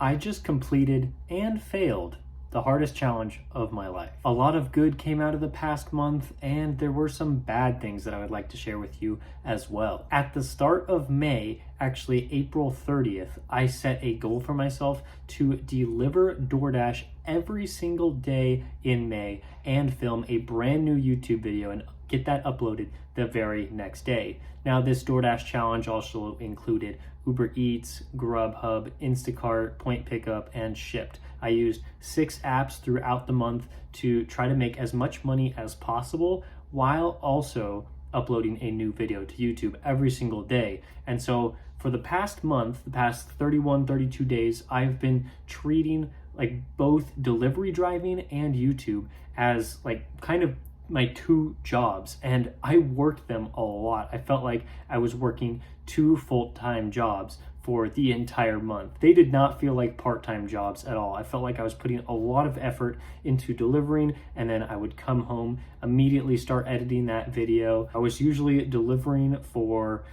I just completed and failed the hardest challenge of my life. A lot of good came out of the past month, and there were some bad things that I would like to share with you as well. At the start of May, actually April 30th, I set a goal for myself to deliver DoorDash every single day in May and film a brand new YouTube video and get that uploaded the very next day. Now, this DoorDash challenge also included Uber Eats, Grubhub, Instacart, Point Pickup, and Shipped. I used 6 apps throughout the month to try to make as much money as possible while also uploading a new video to YouTube every single day. And so for the past month, the past 31, 32 days, I've been treating like both delivery driving and YouTube as like kind of my 2 jobs, and I worked them a lot. I felt like I was working 2 full-time jobs for the entire month. They did not feel like part-time jobs at all. I felt like I was putting a lot of effort into delivering, and then I would come home, immediately start editing that video. I was usually delivering for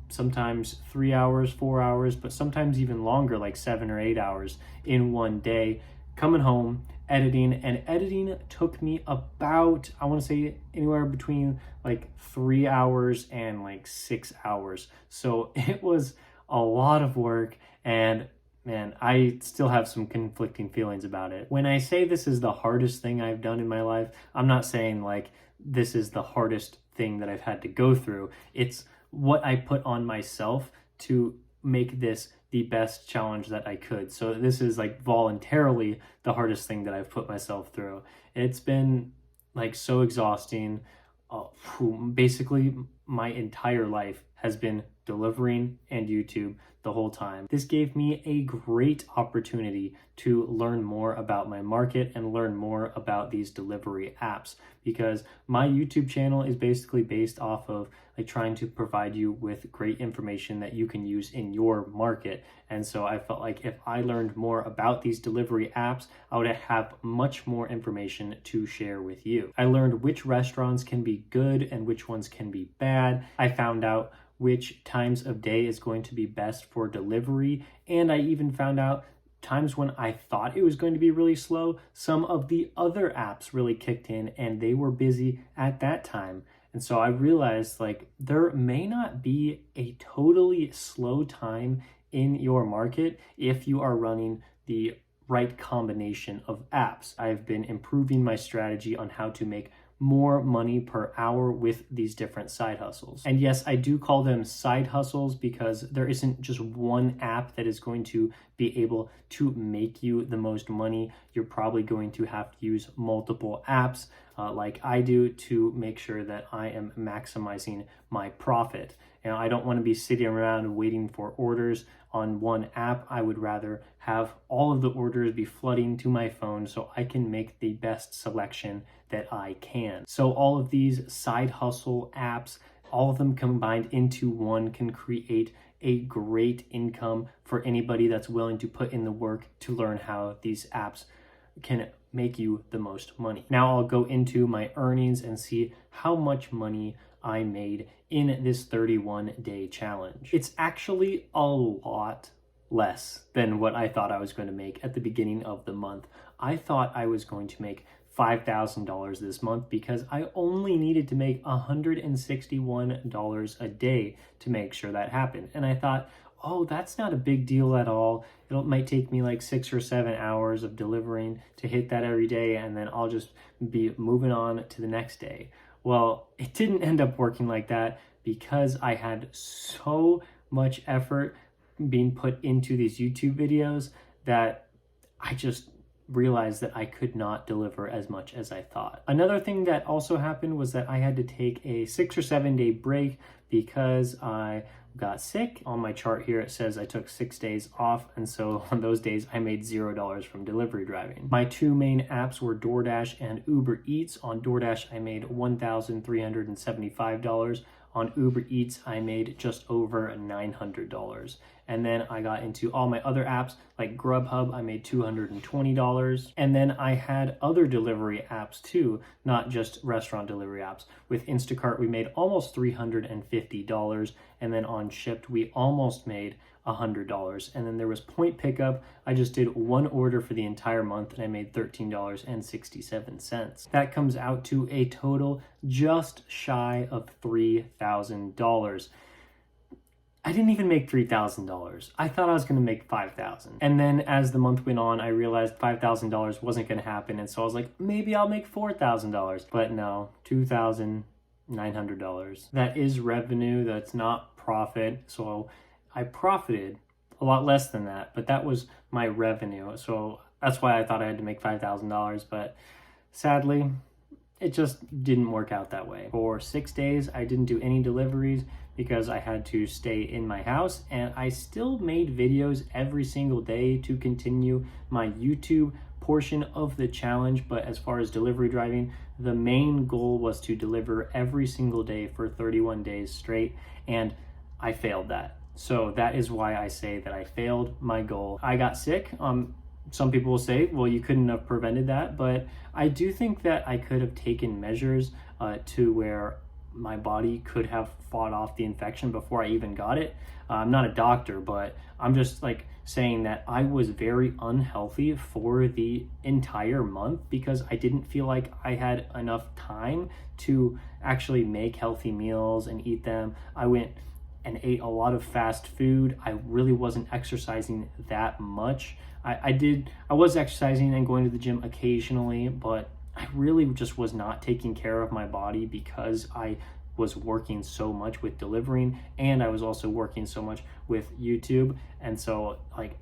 sometimes 3 hours, 4 hours, but sometimes even longer, like 7 or 8 hours in one day, coming home, editing, and editing took me about, I want to say anywhere between like 3 hours and like 6 hours. So it was a lot of work, and man, I still have some conflicting feelings about it. When I say this is the hardest thing I've done in my life, I'm not saying like this is the hardest thing that I've had to go through. It's what I put on myself to make this the best challenge that I could. So this is like voluntarily the hardest thing that I've put myself through. It's been like so exhausting. Basically, my entire life has been delivering and YouTube the whole time. This gave me a great opportunity to learn more about my market and learn more about these delivery apps, because my YouTube channel is basically based off of like trying to provide you with great information that you can use in your market. And so I felt like if I learned more about these delivery apps, I would have much more information to share with you. I learned which restaurants can be good and which ones can be bad. I found out which times of day is going to be best for delivery. And I even found out times when I thought it was going to be really slow, some of the other apps really kicked in and they were busy at that time. And so I realized like there may not be a totally slow time in your market if you are running the right combination of apps. I've been improving my strategy on how to make more money per hour with these different side hustles. And yes, I do call them side hustles because there isn't just one app that is going to be able to make you the most money. You're probably going to have to use multiple apps like I do to make sure that I am maximizing my profit. And I don't want to be sitting around waiting for orders on one app. I would rather have all of the orders be flooding to my phone so I can make the best selection that I can. So all of these side hustle apps, all of them combined into one, can create a great income for anybody that's willing to put in the work to learn how these apps can make you the most money. Now I'll go into my earnings and see how much money I made in this 31-day challenge. It's actually a lot less than what I thought I was going to make at the beginning of the month. I thought I was going to make $5,000 this month because I only needed to make $161 a day to make sure that happened. And I thought, oh, that's not a big deal at all. It might take me like 6 or 7 hours of delivering to hit that every day, and then I'll just be moving on to the next day. Well, it didn't end up working like that because I had so much effort being put into these YouTube videos that I just realized that I could not deliver as much as I thought. Another thing that also happened was that I had to take a 6 or 7 day break because I got sick. On my chart here it says I took 6 days off, and so on those days I made $0 from delivery driving. My 2 main apps were DoorDash and Uber Eats. On DoorDash I made $1,375. On Uber Eats, I made just over $900. And then I got into all my other apps like Grubhub, I made $220. And then I had other delivery apps too, not just restaurant delivery apps. With Instacart, we made almost $350. And then on Shipped, we almost made $100. And then there was point pickup. I just did one order for the entire month and I made $13.67. That comes out to a total just shy of $3,000. I didn't even make $3,000. I thought I was going to make $5,000. And then as the month went on, I realized $5,000 wasn't going to happen. And so I was like, maybe I'll make $4,000. But no, $2,900. That is revenue. That's not profit. So I profited a lot less than that, but that was my revenue. So that's why I thought I had to make $5,000. But sadly, it just didn't work out that way. For 6 days, I didn't do any deliveries because I had to stay in my house, and I still made videos every single day to continue my YouTube portion of the challenge. But as far as delivery driving, the main goal was to deliver every single day for 31 days straight, and I failed that. So that is why I say that I failed my goal. I got sick. Some people will say, well, you couldn't have prevented that, but I do think that I could have taken measures to where my body could have fought off the infection before I even got it. I'm not a doctor, but I'm just like saying that I was very unhealthy for the entire month because I didn't feel like I had enough time to actually make healthy meals and eat them. I went and ate a lot of fast food. I really wasn't exercising that much. I was exercising and going to the gym occasionally, but I really just was not taking care of my body because I was working so much with delivering, and I was also working so much with YouTube. And so like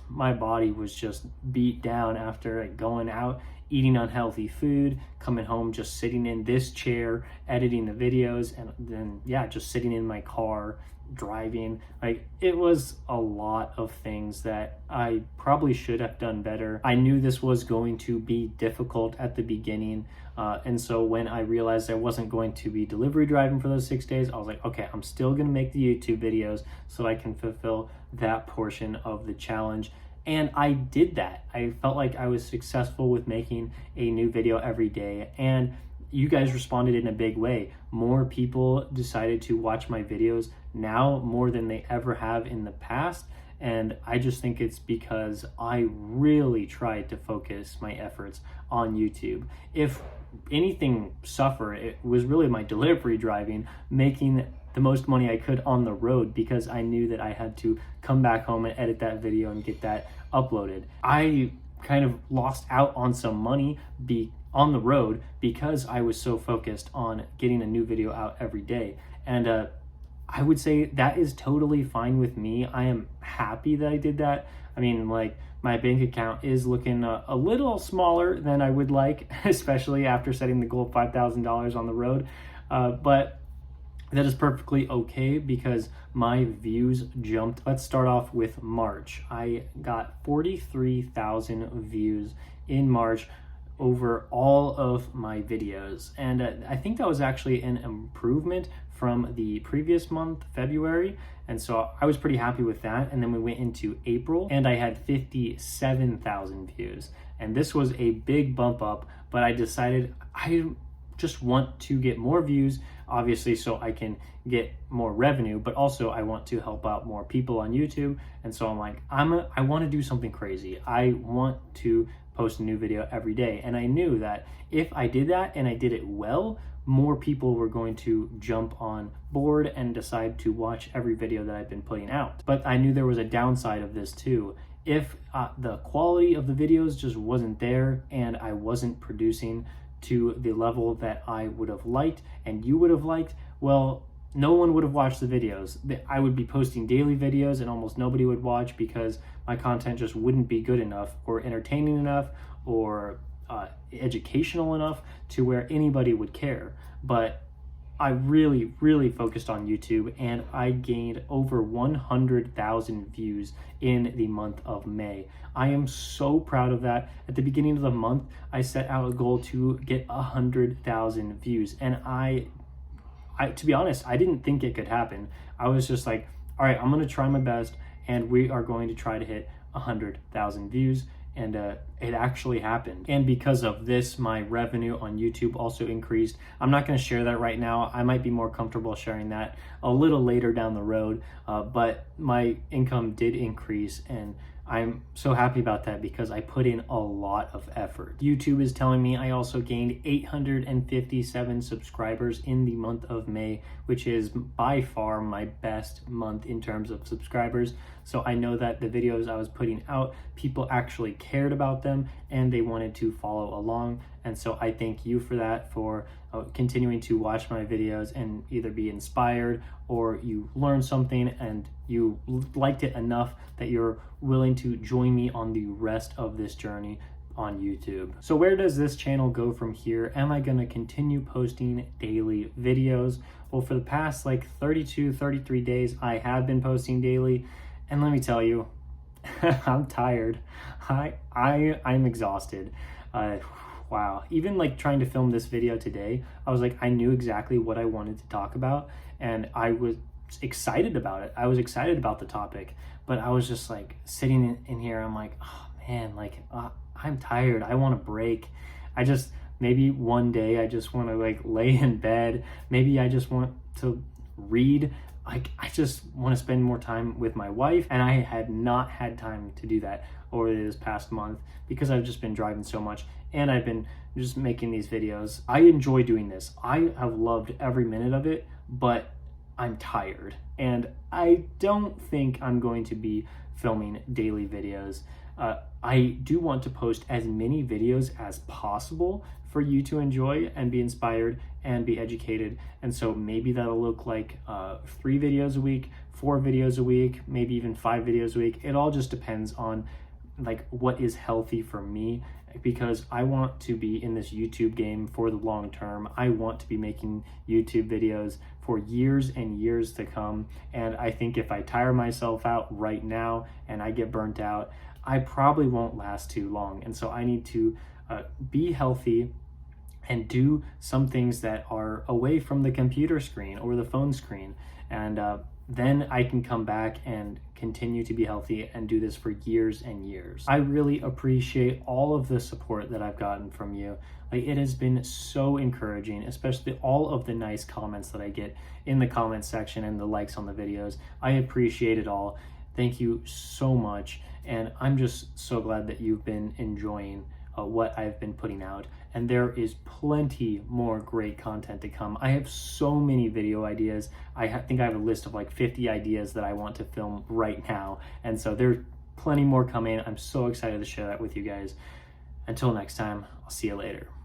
my body was just beat down after going out, eating unhealthy food, coming home, just sitting in this chair, editing the videos, and then just sitting in my car, driving. Like, it was a lot of things that I probably should have done better. I knew this was going to be difficult at the beginning. And so when I realized I wasn't going to be delivery driving for those 6 days, I was like, okay, I'm still going to make the YouTube videos so I can fulfill that portion of the challenge. And I did that. I felt like I was successful with making a new video every day. And you guys responded in a big way. More people decided to watch my videos now more than they ever have in the past. And I just think it's because I really tried to focus my efforts on YouTube. If anything suffered, it was really my delivery driving, making the most money I could on the road, because I knew that I had to come back home and edit that video and get that uploaded. I kind of lost out on some money on the road because I was so focused on getting a new video out every day. And I would say that is totally fine with me. I am happy that I did that. I mean, like, my bank account is looking a little smaller than I would like, especially after setting the goal of $5,000 on the road. But that is perfectly okay because my views jumped. Let's start off with March. I got 43,000 views in March over all of my videos. And I think that was actually an improvement from the previous month, February. And so I was pretty happy with that. And then we went into April and I had 57,000 views. And this was a big bump up, but I decided I just want to get more views, obviously, so I can get more revenue, but also I want to help out more people on YouTube. And so I'm like, I want to do something crazy. I want to post a new video every day. And I knew that if I did that and I did it well, more people were going to jump on board and decide to watch every video that I've been putting out. But I knew there was a downside of this too. If the quality of the videos just wasn't there and I wasn't producing to the level that I would have liked and you would have liked, well, no one would have watched the videos. I would be posting daily videos and almost nobody would watch because my content just wouldn't be good enough or entertaining enough or educational enough to where anybody would care. But I really, really focused on YouTube and I gained over 100,000 views in the month of May. I am so proud of that. At the beginning of the month, I set out a goal to get 100,000 views. And I, to be honest, I didn't think it could happen. I was just like, all right, I'm gonna try my best and we are going to try to hit 100,000 views. and it actually happened. And because of this, my revenue on YouTube also increased. I'm not going to share that right now. I might be more comfortable sharing that a little later down the road, but my income did increase, and I'm so happy about that because I put in a lot of effort. YouTube is telling me I also gained 857 subscribers in the month of May, which is by far my best month in terms of subscribers. So I know that the videos I was putting out, people actually cared about them and they wanted to follow along. And so I thank you for that, for continuing to watch my videos and either be inspired or you learned something and you liked it enough that you're willing to join me on the rest of this journey on YouTube. So where does this channel go from here? Am I going to continue posting daily videos? Well, for the past like 32, 33 days, I have been posting daily. And let me tell you, I'm tired. I'm exhausted. Wow. Even like trying to film this video today, I was like, I knew exactly what I wanted to talk about and I was excited about it. I was excited about the topic, but I was just like sitting in here. I'm like, oh man, like I'm tired. I want a break. Maybe one day I just want to like lay in bed. Maybe I just want to read. Like I just want to spend more time with my wife, and I had not had time to do that over this past month because I've just been driving so much and I've been just making these videos. I enjoy doing this. I have loved every minute of it, but I'm tired and I don't think I'm going to be filming daily videos. I do want to post as many videos as possible for you to enjoy and be inspired and be educated. And so maybe that'll look like 3 videos a week, 4 videos a week, maybe even 5 videos a week. It all just depends on like what is healthy for me, because I want to be in this YouTube game for the long term. I want to be making YouTube videos for years and years to come. And I think if I tire myself out right now and I get burnt out, I probably won't last too long. And so I need to be healthy and do some things that are away from the computer screen or the phone screen. And then I can come back and continue to be healthy and do this for years and years. I really appreciate all of the support that I've gotten from you. Like, it has been so encouraging, especially all of the nice comments that I get in the comment section and the likes on the videos. I appreciate it all. Thank you so much. And I'm just so glad that you've been enjoying what I've been putting out, and there is plenty more great content to come. I have so many video ideas. I think I have a list of like 50 ideas that I want to film right now, and so there's plenty more coming. I'm so excited to share that with you guys. Until next time, I'll see you later.